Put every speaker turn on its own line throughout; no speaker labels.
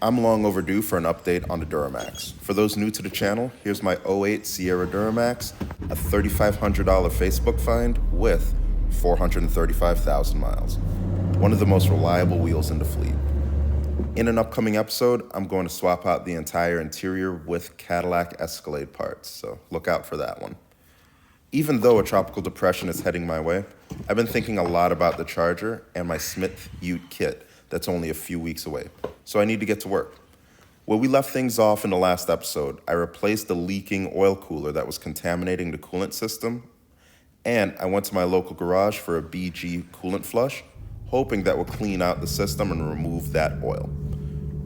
I'm long overdue for an update on the Duramax. For those new to the channel, here's my '08 Sierra Duramax, a $3,500 Facebook find with 435,000 miles. One of the most reliable wheels in the fleet. In an upcoming episode, I'm going to swap out the entire interior with Cadillac Escalade parts, so look out for that one. Even though a tropical depression is heading my way, I've been thinking a lot about the Charger and my Smyth Ute Kit that's only a few weeks away, so I need to get to work. Where we left things off in the last episode, I replaced the leaking oil cooler that was contaminating the coolant system, and I went to my local garage for a BG coolant flush, hoping that would clean out the system and remove that oil.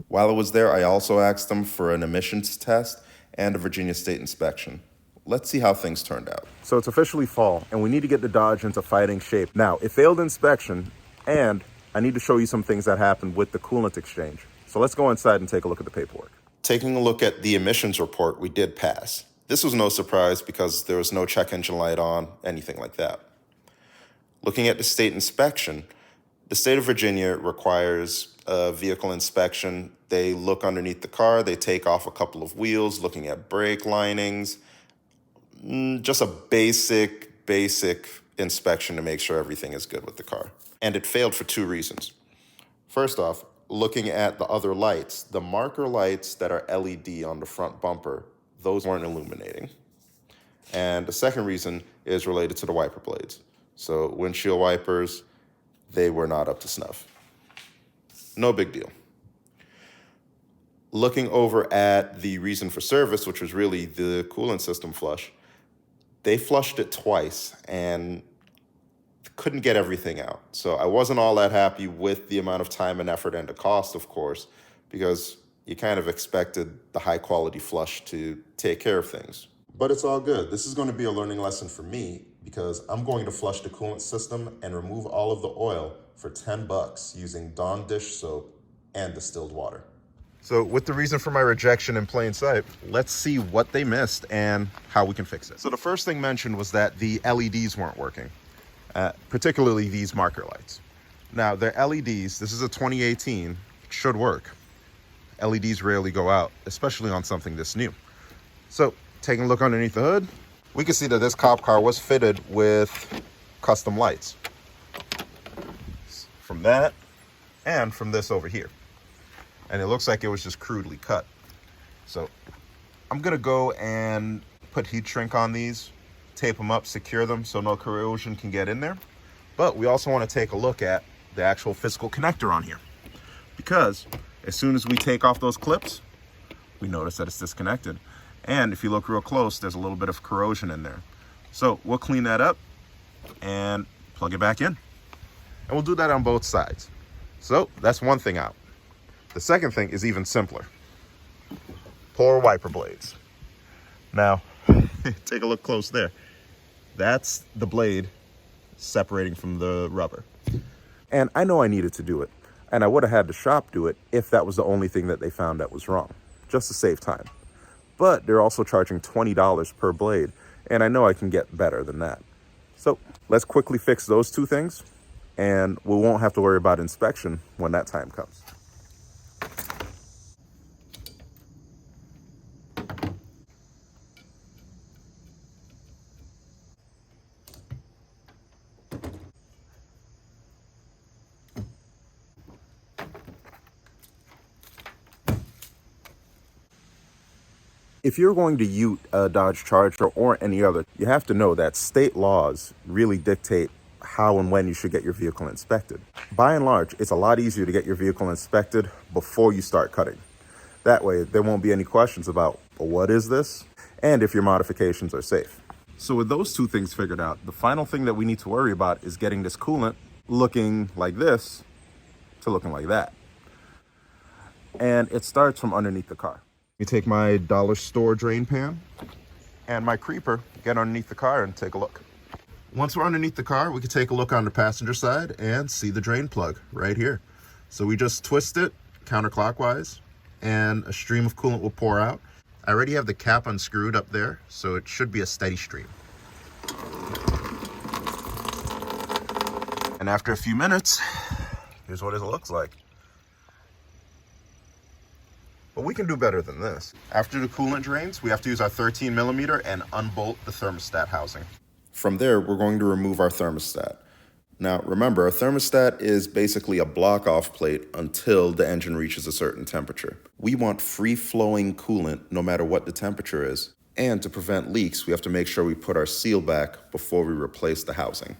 While I was there, I also asked them for an emissions test and a Virginia State inspection. Let's see how things turned out. So it's officially fall, and we need to get the Dodge into fighting shape. Now, it failed inspection, and I need to show you some things that happened with the coolant exchange. So let's go inside and take a look at the paperwork. Taking a look at the emissions report, we did pass. This was no surprise because there was no check engine light on, anything like that. Looking at the state inspection, the state of Virginia requires a vehicle inspection. They look underneath the car, they take off a couple of wheels, looking at brake linings, just a basic inspection to make sure everything is good with the car. And it failed for two reasons. First off, looking at the other lights, the marker lights that are LED on the front bumper, those weren't illuminating. And the second reason is related to the wiper blades. So windshield wipers, they were not up to snuff. No big deal. Looking over at the reason for service, which was really the coolant system flush, they flushed it twice and couldn't get everything out. So I wasn't all that happy with the amount of time and effort and the cost, of course, because you kind of expected the high quality flush to take care of things. But it's all good. This is going to be a learning lesson for me because I'm going to flush the coolant system and remove all of the oil for $10 using Dawn dish soap and distilled water. So with the reason for my rejection in plain sight, let's see what they missed and how we can fix it. So the first thing mentioned was that the LEDs weren't working, particularly these marker lights. Now, they're LEDs. This is a 2018. It should work. LEDs rarely go out, especially on something this new. So taking a look underneath the hood, we can see that this cop car was fitted with custom lights. From that and from this over here. And it looks like it was just crudely cut. So I'm gonna go and put heat shrink on these, tape them up, secure them so no corrosion can get in there. But we also wanna take a look at the actual physical connector on here, because as soon as we take off those clips, we notice that it's disconnected. And if you look real close, there's a little bit of corrosion in there. So we'll clean that up and plug it back in. And we'll do that on both sides. So that's one thing out. The second thing is even simpler. Pull our wiper blades. Now, take a look close there. That's the blade separating from the rubber. And I know I needed to do it. And I would have had the shop do it if that was the only thing that they found that was wrong, just to save time. But they're also charging $20 per blade, and I know I can get better than that. So let's quickly fix those two things, and we won't have to worry about inspection when that time comes. If you're going to ute a Dodge Charger or any other, you have to know that state laws really dictate how and when you should get your vehicle inspected. By and large, it's a lot easier to get your vehicle inspected before you start cutting. That way, there won't be any questions about, well, what is this? And if your modifications are safe. So with those two things figured out, the final thing that we need to worry about is getting this coolant looking like this to looking like that. And it starts from underneath the car. You take my dollar store drain pan and my creeper, get underneath the car and take a look. Once we're underneath the car, we can take a look on the passenger side and see the drain plug right here. So we just twist it counterclockwise and a stream of coolant will pour out. I already have the cap unscrewed up there, so it should be a steady stream. And after a few minutes, here's what it looks like. But we can do better than this. After the coolant drains, we have to use our 13 millimeter and unbolt the thermostat housing. From there, we're going to remove our thermostat. Now, remember, a thermostat is basically a block-off plate until the engine reaches a certain temperature. We want free-flowing coolant no matter what the temperature is. And to prevent leaks, we have to make sure we put our seal back before we replace the housing.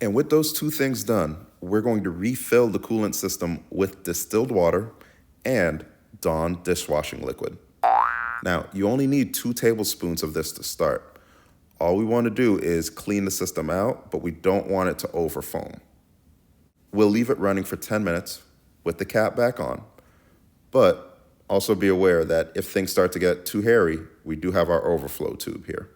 And with those two things done, we're going to refill the coolant system with distilled water and Dawn dishwashing liquid. Now, you only need 2 tablespoons of this to start. All we want to do is clean the system out, but we don't want it to overfoam. We'll leave it running for 10 minutes with the cap back on, but also be aware that if things start to get too hairy, we do have our overflow tube here.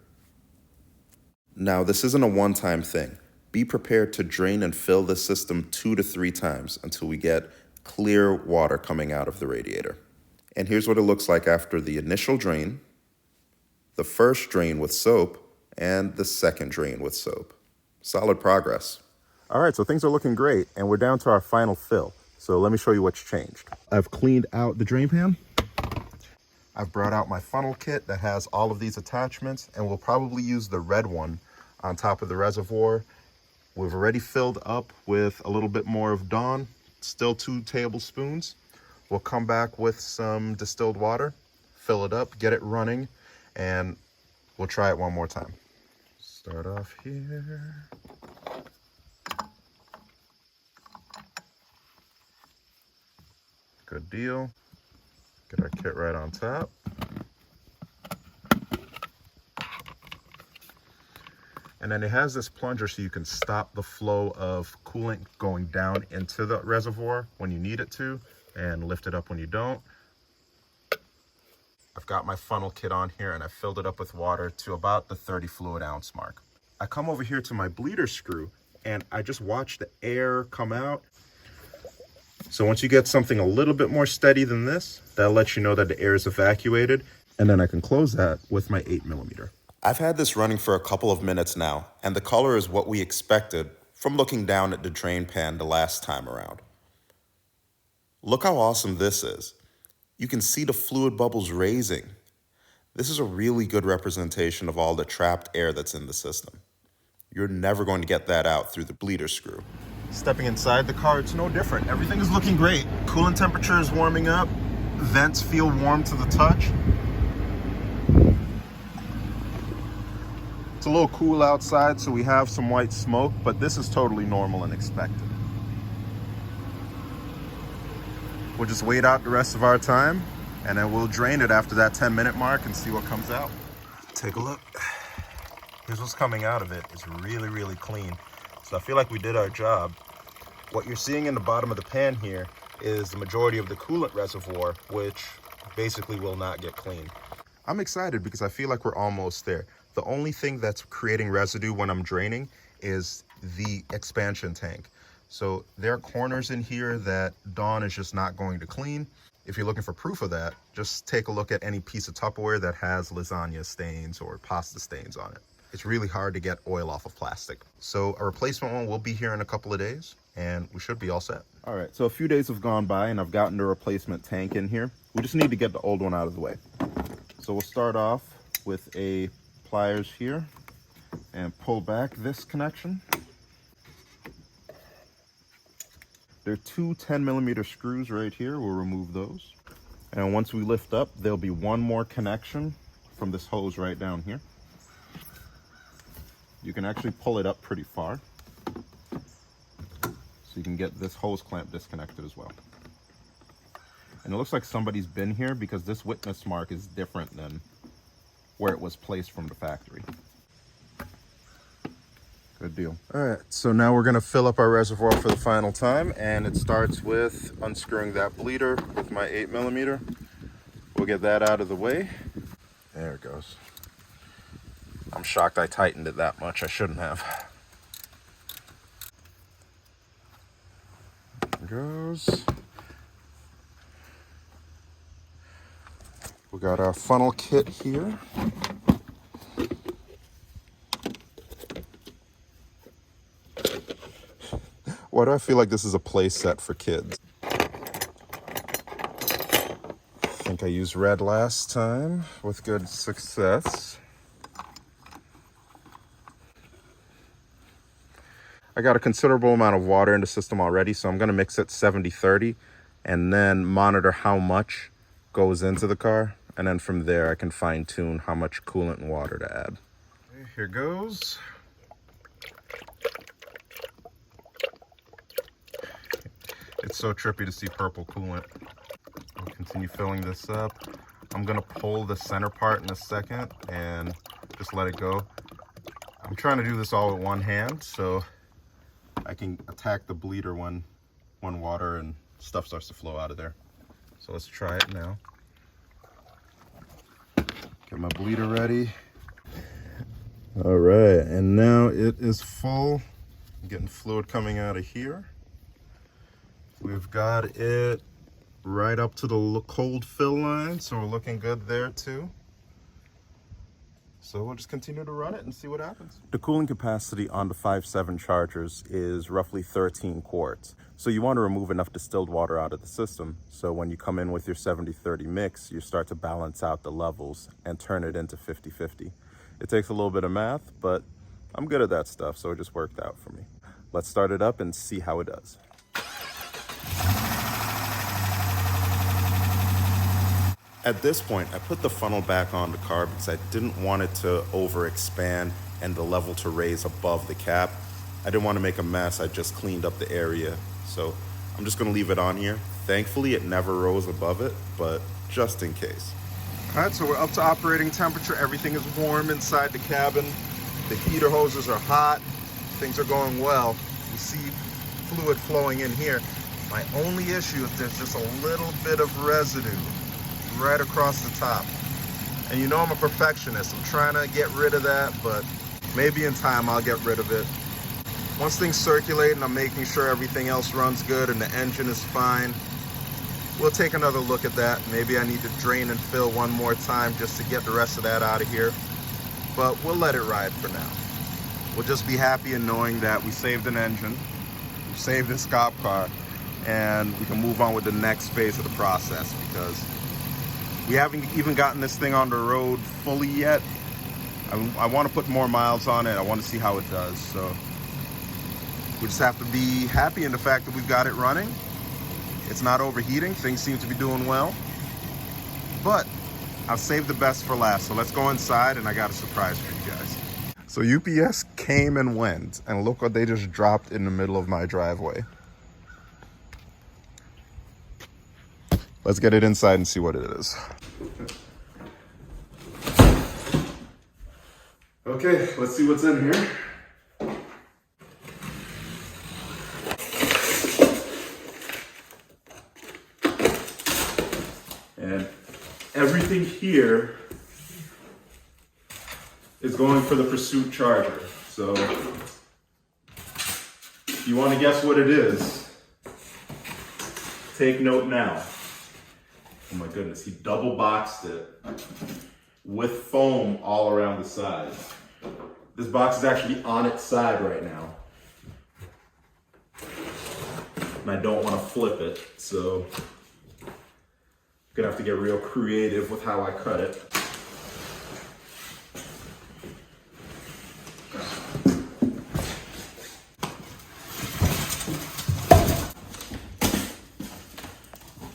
Now, this isn't a one-time thing. Be prepared to drain and fill the system 2 to 3 times until we get clear water coming out of the radiator. And here's what it looks like after the initial drain, the first drain with soap, and the second drain with soap. Solid progress. All right, so things are looking great, and we're down to our final fill. So let me show you what's changed. I've cleaned out the drain pan. I've brought out my funnel kit that has all of these attachments, and we'll probably use the red one on top of the reservoir. We've already filled up with a little bit more of Dawn, still 2 tablespoons. We'll come back with some distilled water, fill it up, get it running, and we'll try it one more time. Start off here. Good deal. Get our kit right on top. And then it has this plunger so you can stop the flow of coolant going down into the reservoir when you need it to, and lift it up when you don't. I've got my funnel kit on here and I filled it up with water to about the 30 fluid ounce mark. I come over here to my bleeder screw and I just watch the air come out. So once you get something a little bit more steady than this, that'll let you know that the air is evacuated. And then I can close that with my 8 millimeter. I've had this running for a couple of minutes now, and the color is what we expected from looking down at the drain pan the last time around. Look how awesome this is. You can see the fluid bubbles raising. This is a really good representation of all the trapped air that's in the system. You're never going to get that out through the bleeder screw. Stepping inside the car, it's no different. Everything is looking great. Coolant temperature is warming up. Vents feel warm to the touch. It's a little cool outside, so we have some white smoke, but this is totally normal and expected. We'll just wait out the rest of our time, and then we'll drain it after that 10-minute mark and see what comes out. Take a look. Here's what's coming out of it. It's really, really clean. So I feel like we did our job. What you're seeing in the bottom of the pan here is the majority of the coolant reservoir, which basically will not get clean. I'm excited because I feel like we're almost there. The only thing that's creating residue when I'm draining is the expansion tank. So there are corners in here that Dawn is just not going to clean. If you're looking for proof of that, just take a look at any piece of Tupperware that has lasagna stains or pasta stains on it. It's really hard to get oil off of plastic. So a replacement one will be here in a couple of days and we should be all set. All right, so a few days have gone by and I've gotten the replacement tank in here. We just need to get the old one out of the way. So we'll start off with a pliers here and pull back this connection. There are 2 10-millimeter screws right here. We'll remove those. And once we lift up, there'll be one more connection from this hose right down here. You can actually pull it up pretty far. So you can get this hose clamp disconnected as well. And it looks like somebody's been here because this witness mark is different than where it was placed from the factory. Good deal. All right, so now we're gonna fill up our reservoir for the final time, and it starts with unscrewing that bleeder with my 8 millimeter. We'll get that out of the way. There it goes. I'm shocked I tightened it that much. I shouldn't have. There it goes. We got our funnel kit here. Why do I feel like this is a play set for kids? I think I used red last time with good success. I got a considerable amount of water in the system already, so I'm going to mix it 70-30 and then monitor how much goes into the car. And then from there, I can fine tune how much coolant and water to add. Okay, here goes. It's so trippy to see purple coolant. I'll continue filling this up. I'm gonna pull the center part in a second and just let it go. I'm trying to do this all with one hand so I can attack the bleeder when water and stuff starts to flow out of there. So let's try it now. Get my bleeder ready. All right, and now it is full. I'm getting fluid coming out of here. We've got it right up to the cold fill line, so we're looking good there too. So we'll just continue to run it and see what happens. The cooling capacity on the 5.7 chargers is roughly 13 quarts. So you want to remove enough distilled water out of the system. So when you come in with your 70-30 mix, you start to balance out the levels and turn it into 50-50. It takes a little bit of math, but I'm good at that stuff, so it just worked out for me. Let's start it up and see how it does. At this point, I put the funnel back on the car because I didn't want it to overexpand and the level to raise above the cap. I didn't want to make a mess. I just cleaned up the area. So I'm just going to leave it on here. Thankfully, it never rose above it, but just in case. All right, so we're up to operating temperature. Everything is warm inside the cabin. The heater hoses are hot. Things are going well. You see fluid flowing in here. My only issue is there's just a little bit of residue right across the top. And you know I'm a perfectionist. I'm trying to get rid of that, but maybe in time I'll get rid of it. Once things circulate and I'm making sure everything else runs good and the engine is fine, we'll take another look at that. Maybe I need to drain and fill one more time just to get the rest of that out of here. But we'll let it ride for now. We'll just be happy in knowing that we saved an engine, we saved this cop car, and we can move on with the next phase of the process because we haven't even gotten this thing on the road fully yet. I want to put more miles on it. I want to see how it does. So we just have to be happy in the fact that we've got it running. It's not overheating. Things seem to be doing well. But I'll save the best for last. So let's go inside and I got a surprise for you guys. So UPS came and went, and look what they just dropped in the middle of my driveway. Let's get it inside and see what it is. Okay, let's see what's in here. And everything here is going for the Pursuit charger. So if you want to guess what it is, take note now. Oh my goodness, he double boxed it with foam all around the sides. This box is actually on its side right now. And I don't want to flip it, so I'm gonna have to get real creative with how I cut it.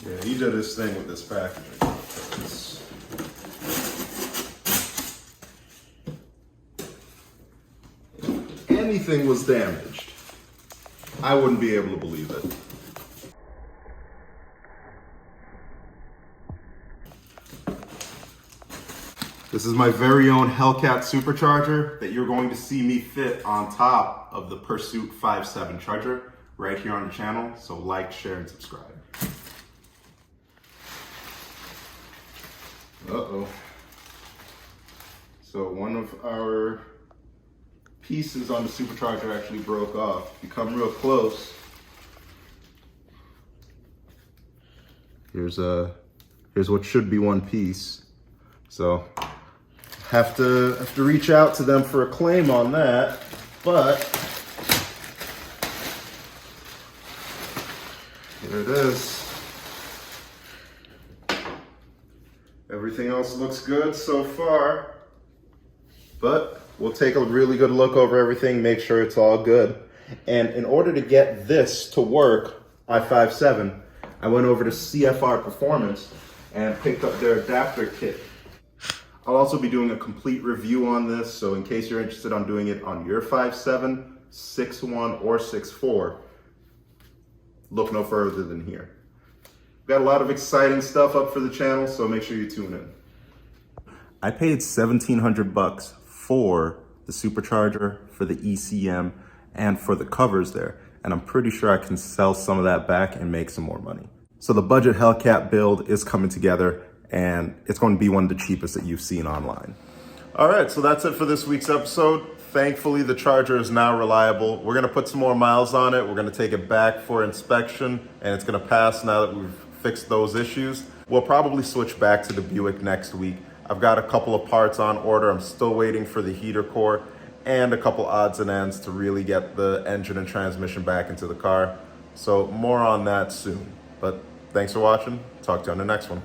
Yeah, he did his thing with this packaging. If anything was damaged, I wouldn't be able to believe it. This is my very own Hellcat supercharger that you're going to see me fit on top of the Pursuit 5.7 charger right here on the channel. So like, share, and subscribe. Uh-oh. So one of our pieces on the supercharger actually broke off. If you come real close, here's what should be one piece. So have to reach out to them for a claim on that, but here it is. Everything else looks good so far, but we'll take a really good look over everything, make sure it's all good. And in order to get this to work, I-57, I went over to CFR Performance and picked up their adapter kit. I'll also be doing a complete review on this, so in case you're interested on doing it on your 5.7, 6.1, or 6.4, look no further than here. We've got a lot of exciting stuff up for the channel, so make sure you tune in. I paid $1,700 for the supercharger, for the ECM, and for the covers there, and I'm pretty sure I can sell some of that back and make some more money. So the budget Hellcat build is coming together, and it's going to be one of the cheapest that you've seen online. All right, so that's it for this week's episode. Thankfully, the charger is now reliable. We're gonna put some more miles on it. We're gonna take it back for inspection, and it's gonna pass now that we've fixed those issues. We'll probably switch back to the Buick next week. I've got a couple of parts on order. I'm still waiting for the heater core and a couple odds and ends to really get the engine and transmission back into the car. So more on that soon. But thanks for watching. Talk to you on the next one.